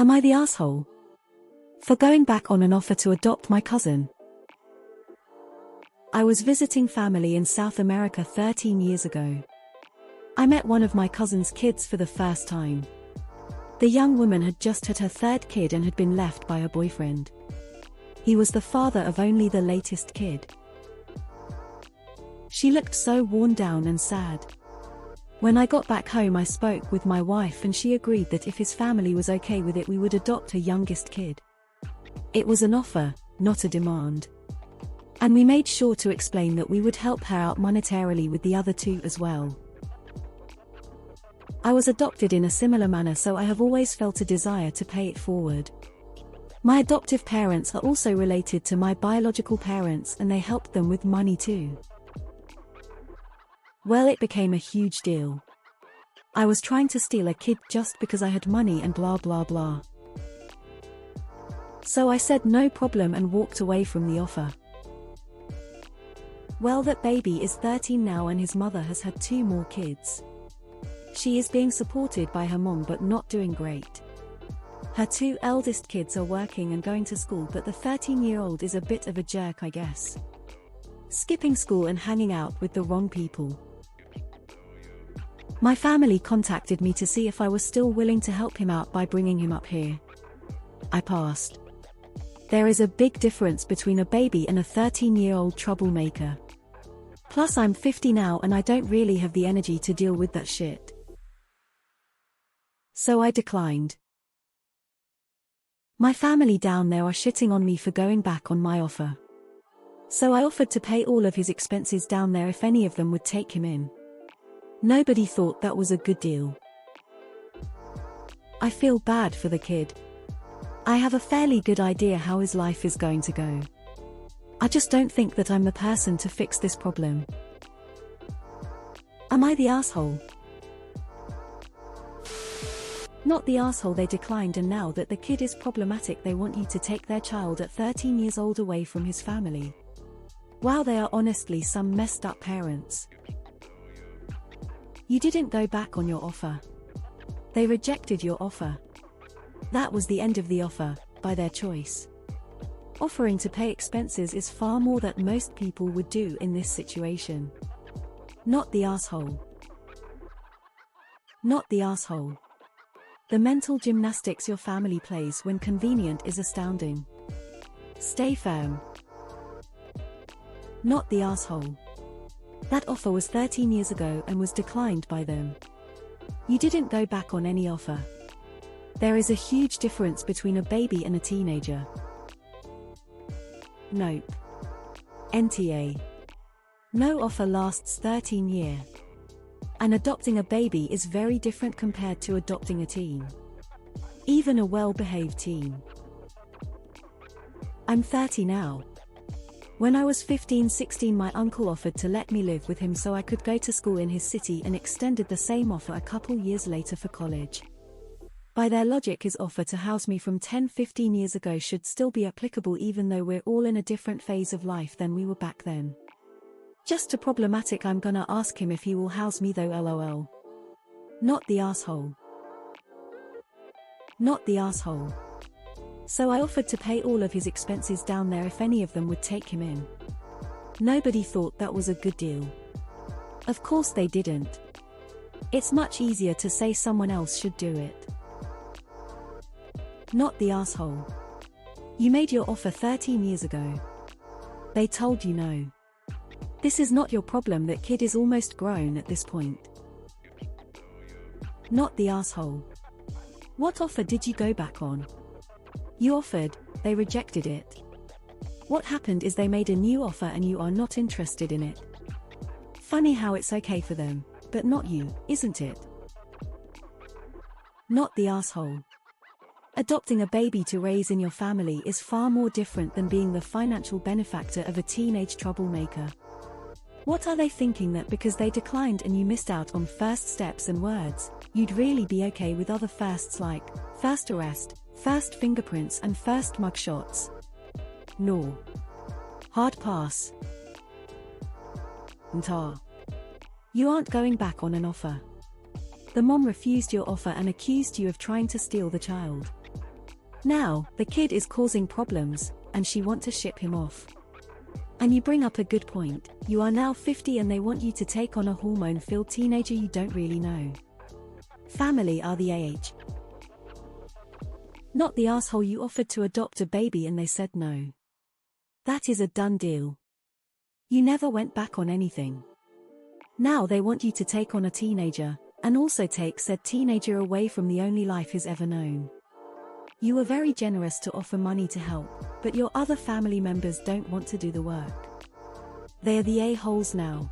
Am I the asshole for going back on an offer to adopt my cousin? I was visiting family in South America 13 years ago. I met one of my cousin's kids for the first time. The young woman had just had her third kid and had been left by her boyfriend. He was the father of only the latest kid. She looked so worn down and sad. When I got back home, I spoke with my wife and she agreed that if his family was okay with it, we would adopt her youngest kid. It was an offer, not a demand. And we made sure to explain that we would help her out monetarily with the other two as well. I was adopted in a similar manner, so I have always felt a desire to pay it forward. My adoptive parents are also related to my biological parents and they helped them with money too. Well, it became a huge deal. I was trying to steal a kid just because I had money and blah blah blah. So I said no problem and walked away from the offer. Well, that baby is 13 now and his mother has had 2 more kids. She is being supported by her mom but not doing great. Her 2 eldest kids are working and going to school, but the 13-year-old is a bit of a jerk, I guess. Skipping school and hanging out with the wrong people. My family contacted me to see if I was still willing to help him out by bringing him up here. I passed. There is a big difference between a baby and a 13-year-old troublemaker. Plus I'm 50 now and I don't really have the energy to deal with that shit. So I declined. My family down there are shitting on me for going back on my offer. So I offered to pay all of his expenses down there if any of them would take him in. Nobody thought that was a good deal. I feel bad for the kid. I have a fairly good idea how his life is going to go. I just don't think that I'm the person to fix this problem. Am I the asshole? Not the asshole. They declined, and now that the kid is problematic they want you to take their child at 13 years old away from his family. Wow, they are honestly some messed up parents. You didn't go back on your offer. They rejected your offer. That was the end of the offer, by their choice. Offering to pay expenses is far more that most people would do in this situation. Not the asshole. Not the asshole. The mental gymnastics your family plays when convenient is astounding. Stay firm. Not the asshole. That offer was 13 years ago and was declined by them. You didn't go back on any offer. There is a huge difference between a baby and a teenager. Nope. NTA. No offer lasts 13 years. And adopting a baby is very different compared to adopting a teen. Even a well-behaved teen. I'm 30 now. When I was 15-16 my uncle offered to let me live with him so I could go to school in his city and extended the same offer a couple years later for college. By their logic, his offer to house me from 10-15 years ago should still be applicable even though we're all in a different phase of life than we were back then. Just too problematic. I'm gonna ask him if he will house me though, lol. Not the asshole. Not the asshole. So I offered to pay all of his expenses down there if any of them would take him in. Nobody thought that was a good deal. Of course they didn't. It's much easier to say someone else should do it. Not the asshole. You made your offer 13 years ago. They told you no. This is not your problem. That kid is almost grown at this point. Not the asshole. What offer did you go back on? You offered, they rejected it. What happened is they made a new offer and you are not interested in it. Funny how it's okay for them, but not you, isn't it? Not the asshole. Adopting a baby to raise in your family is far more different than being the financial benefactor of a teenage troublemaker. What are they thinking, that because they declined and you missed out on first steps and words, you'd really be okay with other firsts like first arrest, first fingerprints and first mugshots? No. Hard pass. Nta. You aren't going back on an offer. The mom refused your offer and accused you of trying to steal the child. Now, the kid is causing problems, and she wants to ship him off. And you bring up a good point. You are now 50 and they want you to take on a hormone-filled teenager you don't really know. Family are the AITA. Not the asshole you offered to adopt a baby and they said no. That is a done deal. You never went back on anything. Now they want you to take on a teenager, and also take said teenager away from the only life he's ever known. You were very generous to offer money to help, but your other family members don't want to do the work. They are the a-holes now.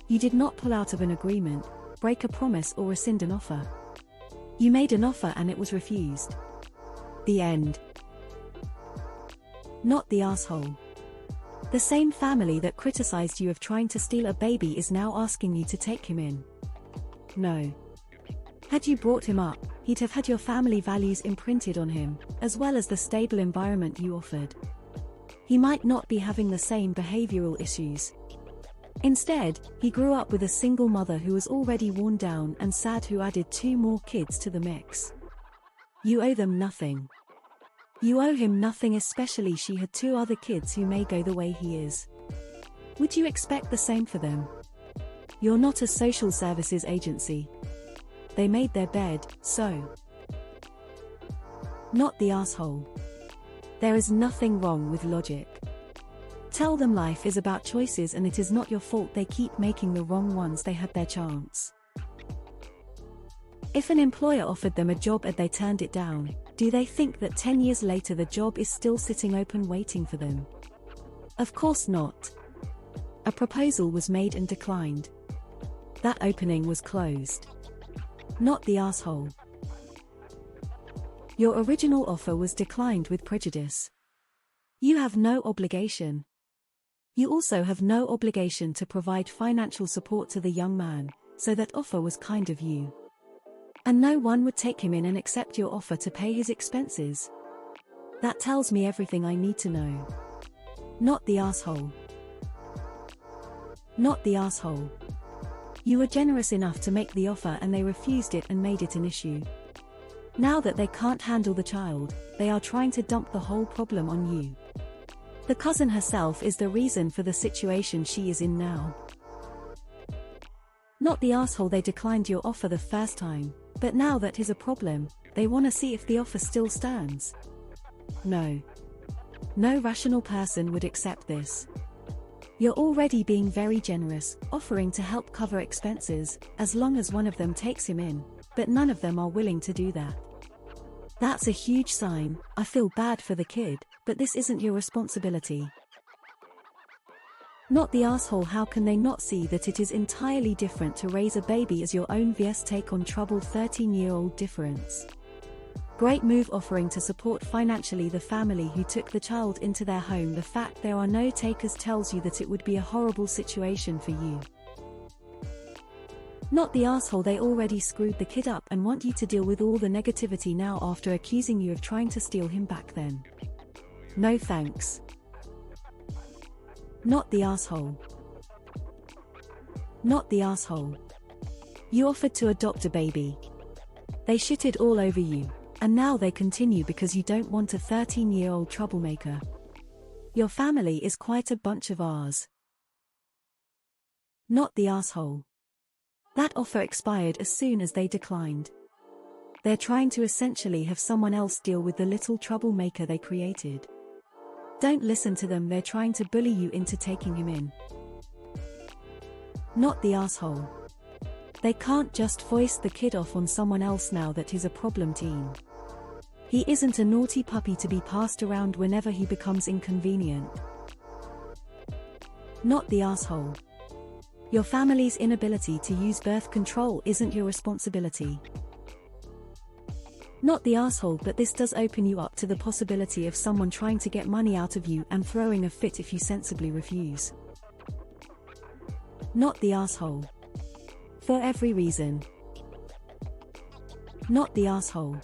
You did not pull out of an agreement, break a promise or rescind an offer. You made an offer and it was refused. The end. Not the asshole. The same family that criticized you of trying to steal a baby is now asking you to take him in. No. Had you brought him up, he'd have had your family values imprinted on him, as well as the stable environment you offered. He might not be having the same behavioral issues. Instead, he grew up with a single mother who was already worn down and sad, who added 2 more kids to the mix. You owe them nothing. You owe him nothing, especially she had 2 other kids who may go the way he is. Would you expect the same for them? You're not a social services agency. They made their bed, so. Not the asshole. There is nothing wrong with logic. Tell them life is about choices and it is not your fault they keep making the wrong ones. They had their chance. If an employer offered them a job and they turned it down, do they think that 10 years later the job is still sitting open waiting for them? Of course not. A proposal was made and declined. That opening was closed. Not the asshole. Your original offer was declined with prejudice. You have no obligation. You also have no obligation to provide financial support to the young man, so that offer was kind of you. And no one would take him in and accept your offer to pay his expenses. That tells me everything I need to know. Not the asshole. Not the asshole. You were generous enough to make the offer and they refused it and made it an issue. Now that they can't handle the child, they are trying to dump the whole problem on you. The cousin herself is the reason for the situation she is in now. Not the asshole, they declined your offer the first time, but now that is a problem, they want to see if the offer still stands. No. No rational person would accept this. You're already being very generous, offering to help cover expenses, as long as one of them takes him in, but none of them are willing to do that. That's a huge sign. I feel bad for the kid, but this isn't your responsibility. Not the asshole, how can they not see that it is entirely different to raise a baby as your own vs take on troubled 13-year-old difference? Great move offering to support financially the family who took the child into their home. The fact there are no takers tells you that it would be a horrible situation for you. Not the asshole, they already screwed the kid up and want you to deal with all the negativity now after accusing you of trying to steal him back then. No thanks. Not the asshole. Not the asshole. You offered to adopt a baby. They shitted all over you. And now they continue because you don't want a 13-year-old troublemaker. Your family is quite a bunch of ours. Not the asshole. That offer expired as soon as they declined. They're trying to essentially have someone else deal with the little troublemaker they created. Don't listen to them, they're trying to bully you into taking him in. Not the asshole. They can't just foist the kid off on someone else now that he's a problem teen. He isn't a naughty puppy to be passed around whenever he becomes inconvenient. Not the asshole. Your family's inability to use birth control isn't your responsibility. Not the asshole, but this does open you up to the possibility of someone trying to get money out of you and throwing a fit if you sensibly refuse. Not the asshole. For every reason. Not the asshole.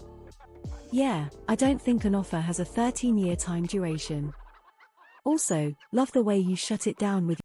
Yeah, I don't think an offer has a 13-year time duration. Also, love the way you shut it down with